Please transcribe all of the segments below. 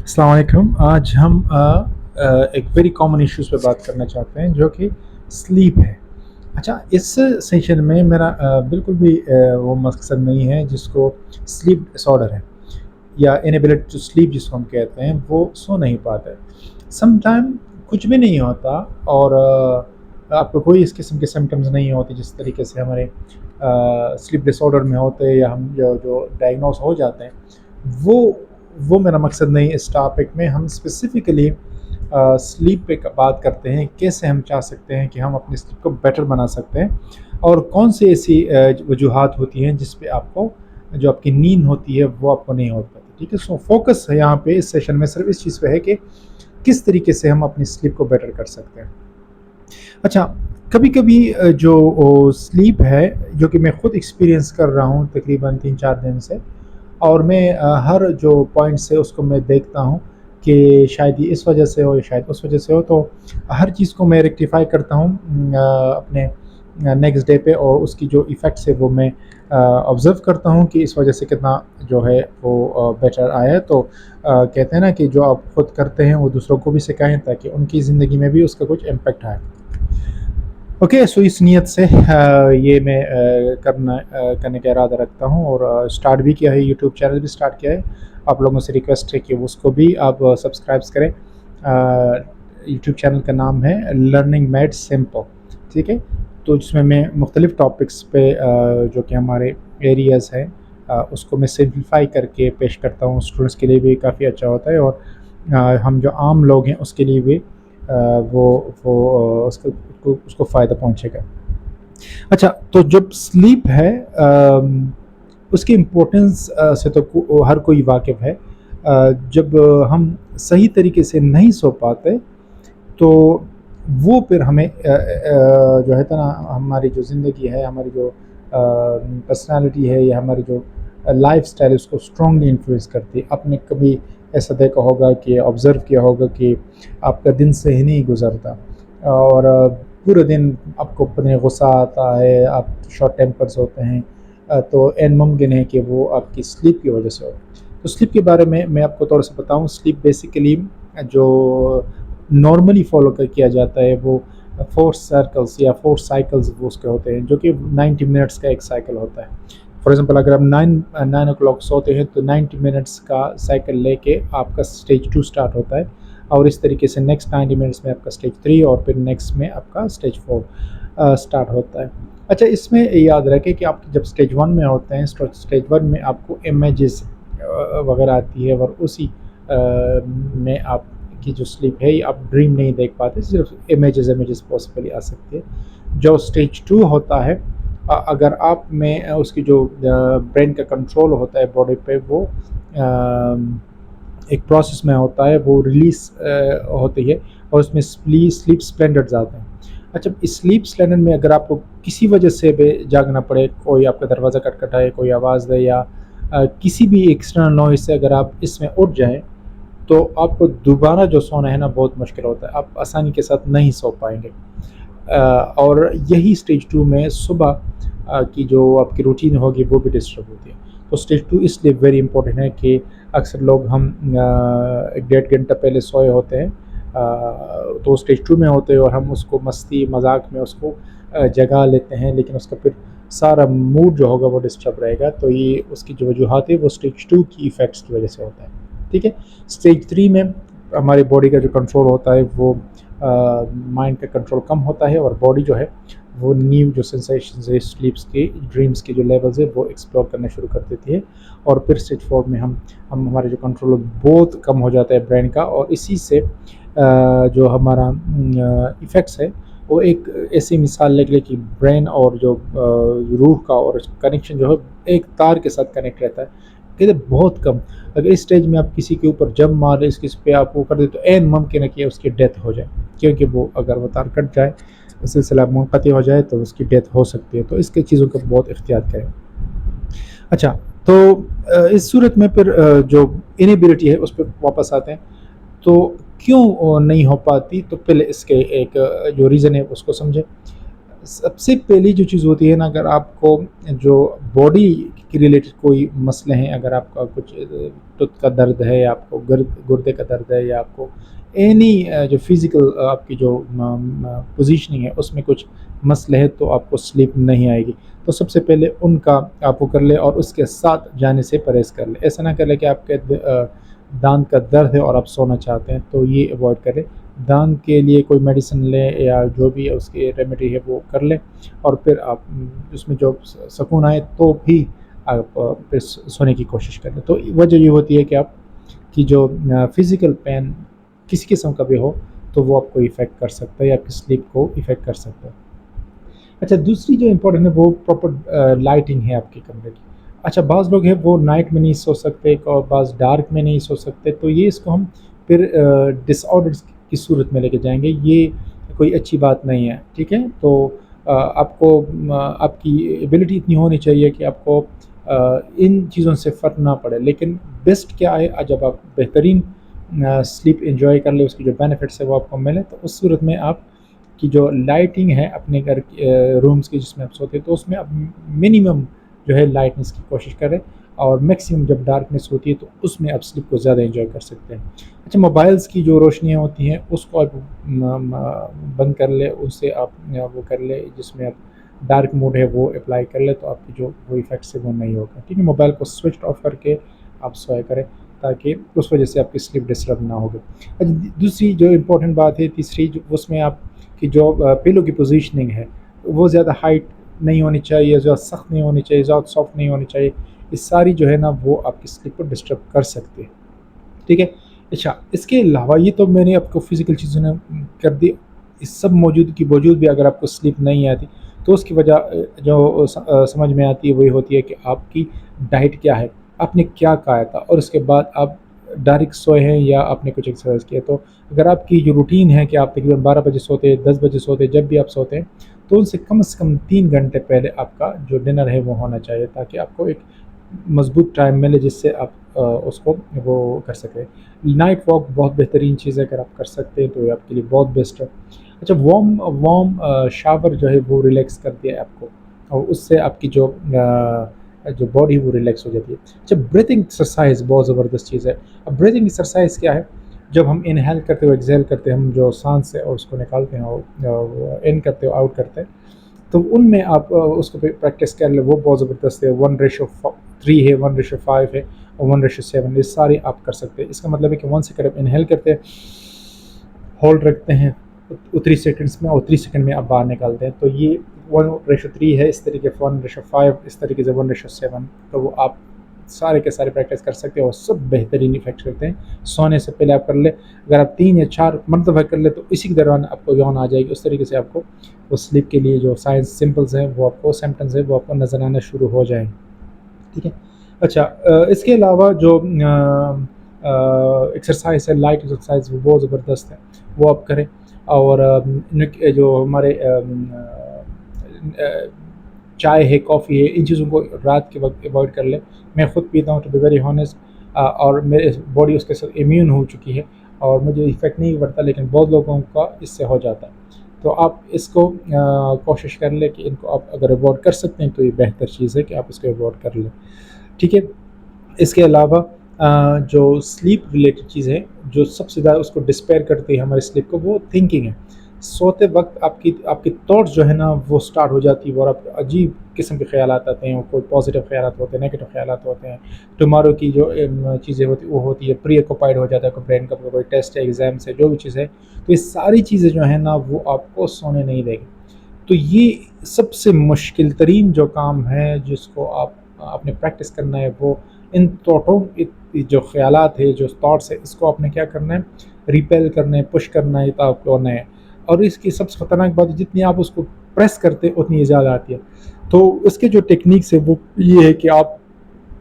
अस्सलाम वालेकुम। आज हम एक वेरी कॉमन इश्यूज़ पे बात करना चाहते हैं जो कि स्लीप है। अच्छा, इस सेशन में मेरा बिल्कुल भी वो मकसद नहीं है जिसको स्लीप डिसऑर्डर है या इनएबिलिटी टू स्लीप जिसको हम कहते हैं, वो सो नहीं पाता है। समटाइम कुछ भी नहीं होता और आपको कोई इस किस्म के सिम्पटम्स नहीं होते जिस तरीके से हमारे स्लीप डिसऑर्डर में होते हैं या हम जो जो डायग्नोस हो जाते हैं, वो वो मेरा मकसद नहीं। इस टॉपिक में हम स्पेसिफ़िकली स्लीप पे बात करते हैं, कैसे हम चाह सकते हैं कि हम अपनी स्लीप को बेटर बना सकते हैं और कौन सी ऐसी वजूहात होती हैं जिस पे आपको जो आपकी नींद होती है वो आपको नहीं हो पाती। ठीक है, सो फोकस है यहाँ पे इस सेशन में सिर्फ इस चीज़ पे है कि किस तरीके से हम अपनी स्लीप को बेटर कर सकते हैं। अच्छा, कभी-कभी जो स्लीप है, जो कि मैं खुद एक्सपीरियंस कर रहा हूँ तकरीबन 3-4 दिन से, और मैं हर जो पॉइंट्स है उसको मैं देखता हूँ कि शायद ये इस वजह से हो या शायद उस वजह से हो, तो हर चीज़ को मैं रेक्टिफ़ाई करता हूँ अपने नेक्स्ट डे पे, और उसकी जो इफ़ेक्ट्स है वो मैं ऑब्ज़र्व करता हूँ कि इस वजह से कितना जो है वो बेटर आया है। तो कहते हैं ना कि जो आप खुद करते हैं वो दूसरों को भी सिखाएँ ताकि उनकी ज़िंदगी में भी उसका कुछ इम्पैक्ट आए। ओके, सो इस नियत से ये मैं करने का इरादा रखता हूँ और स्टार्ट भी किया है, यूट्यूब चैनल भी स्टार्ट किया है। आप लोगों से रिक्वेस्ट है कि उसको भी आप सब्सक्राइब्स करें। यूट्यूब चैनल का नाम है लर्निंग मेड सिंपल। ठीक है, तो जिसमें मैं मुख्तलिफ़ टॉपिक्स पे जो कि हमारे एरियाज़ हैं उसको मैं सिंप्लीफाई करके पेश करता हूँ। स्टूडेंट्स के लिए भी काफ़ी अच्छा होता है और हम जो आम लोग हैं उसके लिए भी उसको फ़ायदा पहुँचेगा। अच्छा, तो जब स्लीप है उसकी इम्पोर्टेंस से तो हर कोई वाकिफ़ है। जब हम सही तरीके से नहीं सो पाते तो वो फिर हमें जो है ना, हमारी जो ज़िंदगी है, हमारी जो पर्सनैलिटी है या हमारी जो लाइफ़स्टाइल है उसको स्ट्रॉन्गली इन्फ्लुएंस करती है। आपने कभी ऐसा देखा होगा कि ऑब्ज़र्व किया होगा कि आपका दिन सही नहीं गुज़रता और पूरे दिन आपको पता नहीं गुस्सा आता है, आप शॉर्ट टेम्पर्स होते हैं, तो ऐन मुमकिन है कि वो आपकी स्लीप की वजह से हो। तो स्लीप के बारे में मैं आपको थोड़ा-सा बताऊँ। स्लीप बेसिकली जो नॉर्मली फ़ॉलो किया जाता है वो 4 सर्कल्स या 4 साइकिल्स वो उसके होते हैं, जो कि 90 मिनट्स का एक साइकिल होता है। फॉर एग्ज़ाम्पल अगर आप 9 ओ क्लॉक सोते हैं तो 90 मिनट्स का साइकिल लेके आपका स्टेज 2 स्टार्ट होता है और इस तरीके से नेक्स्ट 90 मिनट्स में आपका स्टेज 3 और फिर नेक्स्ट में आपका स्टेज 4 स्टार्ट होता है। अच्छा, इसमें याद रखें कि आप जब स्टेज 1 में होते हैं, स्टेज 1 में आपको इमेजेस वगैरह आती है और उसी में आपकी जो स्लीप है आप ड्रीम नहीं देख पाते, सिर्फ इमेजेस पॉसिबली आ सकती है। जो स्टेज 2 होता है, अगर आप में उसकी जो ब्रेन का कंट्रोल होता है बॉडी पे, वो एक प्रोसेस में होता है, वो रिलीज़ होती है और उसमें स्लीप स्प्लेंडर्स आते हैं। अच्छा, इस स्लीप स्प्लेंडर में अगर आपको किसी वजह से भी जागना पड़े, कोई आपका दरवाज़ा खटखटाए, कोई आवाज़ दे या किसी भी एक्सटर्नल नॉइज़ से अगर आप इसमें उठ जाएँ, तो आपको दोबारा जो सोना है ना बहुत मुश्किल होता है, आप आसानी के साथ नहीं सो पाएँगे। और यही स्टेज 2 में सुबह की जो आपकी रूटीन होगी वो भी डिस्टर्ब होती है। तो स्टेज 2 इसलिए वेरी इंपॉर्टेंट है कि अक्सर लोग हम 1 डेढ़ घंटा पहले सोए होते हैं, तो स्टेज 2 में होते हैं और हम उसको मस्ती मज़ाक में उसको जगा लेते हैं, लेकिन उसका फिर सारा मूड जो होगा वो डिस्टर्ब रहेगा। तो ये उसकी जो वजूहात है वो स्टेज 2 की इफ़ेक्ट्स की वजह से होता है। ठीक है? स्टेज 3 में हमारी बॉडी का जो कंट्रोल होता है वो माइंड का कंट्रोल कम होता है और बॉडी जो है वो न्यू जो सेंसेशंस है, स्लीप्स के, ड्रीम्स के जो लेवल्स है वो एक्सप्लोर करना शुरू कर देती है और फिर स्टेज 4 में हम हमारे जो कंट्रोल बहुत कम हो जाता है ब्रेन का, और इसी से जो हमारा इफ़ेक्ट्स है वो एक ऐसी मिसाल निकले कि ब्रेन और जो रूह का और कनेक्शन जो है एक तार के साथ कनेक्ट रहता है। कहते बहुत कम, अगर इस स्टेज में आप किसी के ऊपर जंप मार रहे, इस पे आप वो कर दें तो ऐन मुमकिन है कि उसकी डेथ हो जाए, क्योंकि वो अगर वो तार कट जाए, सिलसिला मुनक़ती हो जाए तो उसकी डेथ हो सकती है। तो इसके चीज़ों का बहुत एहतियात करें। अच्छा, तो इस सूरत में फिर जो इनेबिलिटी है उस पे वापस आते हैं। तो क्यों नहीं हो पाती, तो पहले इसके एक जो रीज़न है उसको समझें। सबसे पहली जो चीज़ होती है ना, अगर आपको जो बॉडी के रिलेटेड कोई मसले हैं, अगर आपका कुछ टुथ का दर्द है या आपको गुर्दे का दर्द है या आपको एनी जो फिज़िकल आपकी जो पोजीशनिंग है उसमें कुछ मसले हैं, तो आपको स्लीप नहीं आएगी। तो सबसे पहले उनका आप वो कर लें और उसके साथ जाने से परहेज़ कर लें। ऐसा ना करें कि आपके दाँत का दर्द है और आप सोना चाहते हैं, तो ये अवॉइड करें। दाँत के लिए कोई मेडिसिन लें या जो भी है उसकी रेमेडी है वो कर लें, और फिर आप उसमें जो सुकून आए तो भी आप फिर सोने की कोशिश कर लें। तो वजह ये होती है कि आपकी जो फिज़िकल पेन किसी किस्म का भी हो, तो वो आपको इफ़ेक्ट कर सकता है या आपकी स्लीप को इफ़ेक्ट कर सकता है। अच्छा, दूसरी जो इम्पोर्टेंट है वो प्रॉपर लाइटिंग है आपके कमरे की। अच्छा, बाज़ लोग हैं वो नाइट में नहीं सो सकते और बाज़ डार्क में नहीं सो सकते, तो ये इसको हम फिर डिसऑर्डर्स की सूरत में लेके जाएँगे, ये कोई अच्छी बात नहीं है, ठीक है? तो आपको आपकी एबिलिटी इतनी होनी चाहिए कि आपको इन चीज़ों से फ़र्क ना पड़े। लेकिन बेस्ट क्या है, जब आप बेहतरीन स्लीप एन्जॉय कर लें, उसकी जो बेनिफिट्स है वो आपको मिले, तो उस सूरत में आप की जो लाइटिंग है अपने घर के रूम्स की जिसमें आप सोते हैं, तो उसमें आप मिनिमम जो है लाइटनेस की कोशिश करें, और मैक्सिमम जब डार्कनेस होती है तो उसमें आप स्लीप को ज़्यादा एंजॉय कर सकते हैं। अच्छा, मोबाइल्स की जो रोशनियाँ होती हैं उसको आप बंद कर लें, उससे आप वो कर लें जिसमें आप डार्क मोड है वो अप्लाई कर लें, तो आपकी जो वो इफ़ेक्ट्स है वो नहीं होगा, ठीक है? मोबाइल को स्विच ऑफ करके आप सोया करें, ताकि उस वजह से आपकी स्लीप डिस्टर्ब ना होगी। अच्छा, दूसरी जो इम्पोर्टेंट बात है, तीसरी जो उसमें आप कि जो पिलो की पोजीशनिंग है, वो ज़्यादा हाइट नहीं होनी चाहिए, ज़्यादा सख्त नहीं होनी चाहिए, ज़्यादा सॉफ्ट नहीं होनी चाहिए। ये सारी जो है ना वो आपकी स्लीप को डिस्टर्ब कर सकती है, ठीक है? अच्छा, इसके अलावा ये तो मैंने आपको फ़िज़िकल चीज़ों ने कर दी। इस सब मौजूद के बावजूद भी अगर आपको स्लीप नहीं आती, तो उसकी वजह जो समझ में आती है वही होती है कि आपकी डाइट क्या है, आपने क्या खाया था और उसके बाद आप डायरेक्ट सोए हैं या आपने कुछ एक्सरसाइज़ किया। तो अगर आपकी जो रूटीन है कि आप तकरीबन 12 बजे सोते हैं, 10 बजे सोते हैं, जब भी आप सोते हैं, तो उनसे कम से कम 3 घंटे पहले आपका जो डिनर है वो होना चाहिए, ताकि आपको एक मज़बूत टाइम मिले जिससे आप उसको वो कर सकें। नाइट वॉक बहुत बेहतरीन चीज़ है, अगर आप कर सकते हैं तो ये आपके लिए बहुत बेस्ट है। अच्छा, वार्म वार्म शावर जो है वो रिलैक्स करती है आपको, और उससे आपकी जो बॉडी है वो रिलैक्स हो जाती है। अच्छा, ब्रीथिंग एक्सरसाइज़ बहुत ज़बरदस्त चीज़ है। अब ब्रीथिंग एक्सरसाइज़ क्या है, जब हम इनहेल करते हो एक्सहेल करते हैं, हम जो साँस है और उसको निकालते हैं और इन करते हो आउट करते हैं, तो उनमें आप उसको प्रैक्टिस कर लें, वो बहुत ज़बरदस्त है। 1:3 है, 1:5 है और 1:7, ये सारे आप कर सकते हैं। इसका मतलब है कि 1 सेकंड आप इनहेल करते हैं, होल्ड रखते हैं 3 सेकंड्स में और 3 सेकंड में आप बाहर निकालते हैं। तो ये 1:3 है, इस तरीके से 1:5, इस तरीके से 1:7, तो वो आप सारे के सारे प्रैक्टिस कर सकते हो और सब बेहतरीन इफ़ेक्ट करते हैं। सोने से पहले आप कर लें, अगर आप 3 या 4 मरतबा कर लें तो इसी के दौरान आपको यौन आ जाएगी। उस तरीके से आपको वो स्लीप के लिए जो साइंस सिम्पल्स हैं वो आपको सिम्पटम्स हैं वो आपको नज़र आना शुरू हो जाएँगे, ठीक है? अच्छा, इसके अलावा जो एक्सरसाइज़ है, लाइट एक्सरसाइज़ वो बहुत ज़बरदस्त है, वो आप करें। और जो हमारे चाय है, कॉफ़ी है, इन चीज़ों को रात के वक़्त अवॉइड कर लें। मैं खुद पीता हूँ, टू बी वेरी हॉनेस्ट, और मेरे बॉडी उसके साथ इम्यून हो चुकी है और मुझे इफ़ेक्ट नहीं पड़ता, लेकिन बहुत लोगों का इससे हो जाता है। तो आप इसको कोशिश कर लें कि इनको आप अगर अवॉइड कर सकते हैं तो ये बेहतर चीज़ है कि आप इसको अवॉइड कर लें, ठीक है? इसके अलावा जो स्लीप रिलेटेड चीज़ है, जो सबसे ज़्यादा उसको डिस्पेयर करती है हमारी स्लीप को, वो थिंकिंग है। सोते वक़्त आपकी आपकी थॉट्स जो है ना वो स्टार्ट हो जाती है और आपको अजीब किस्म के ख़यालात आते हैं, कोई पॉज़िटिव ख़यालात होते हैं, नेगेटिव ख़यालात होते हैं। टुमारो की जो चीज़ें होती वो होती है, प्री ऑक्यूपाइड हो जाता है, कोई ब्रेन का कोई टेस्ट है, एग्ज़ाम्स है, जो भी चीज़ है। तो ये सारी चीज़ें जो है ना वो आपको सोने नहीं देंगी। तो ये सबसे मुश्किल तरीन जो काम है जिसको आप आपने प्रैक्टिस करना है, वो इन थॉटों जो ख़यालात है, जो थॉट्स है, इसको आपने क्या करना है, रिपेल करना है, पुश करना है, तो आपको होना है। और इसकी सबसे ख़तरनाक बात है, जितनी आप उसको प्रेस करते हैं उतनी ज़्यादा आती है। तो इसके जो टेक्निक्स है वो ये है कि आप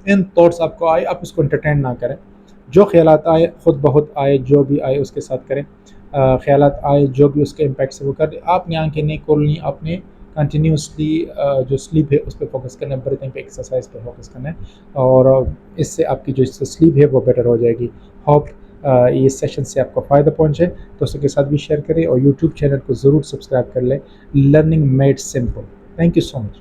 इन थॉट्स आपको आए, आप उसको एंटरटेन ना करें। जो ख़यालात आए खुद ब खुद आए, जो भी आए उसके साथ करें। ख़यालात आए, जो भी उसके इम्पैक्ट से वो करें। आपने आँखें नहीं खोलनी, आपने कंटिन्यूअसली जो स्लीप है उस पे फ़ोकस करना है, ब्रीथिंग पे, एक्सरसाइज पे फ़ोकस करना है, और इससे आपकी जो स्लीप है वो बेटर हो जाएगी। होप ये सेशन से आपको फ़ायदा पहुँचे, दोस्तों के साथ भी शेयर करें और यूट्यूब चैनल को ज़रूर सब्सक्राइब कर लें, learning made simple. Thank you so much.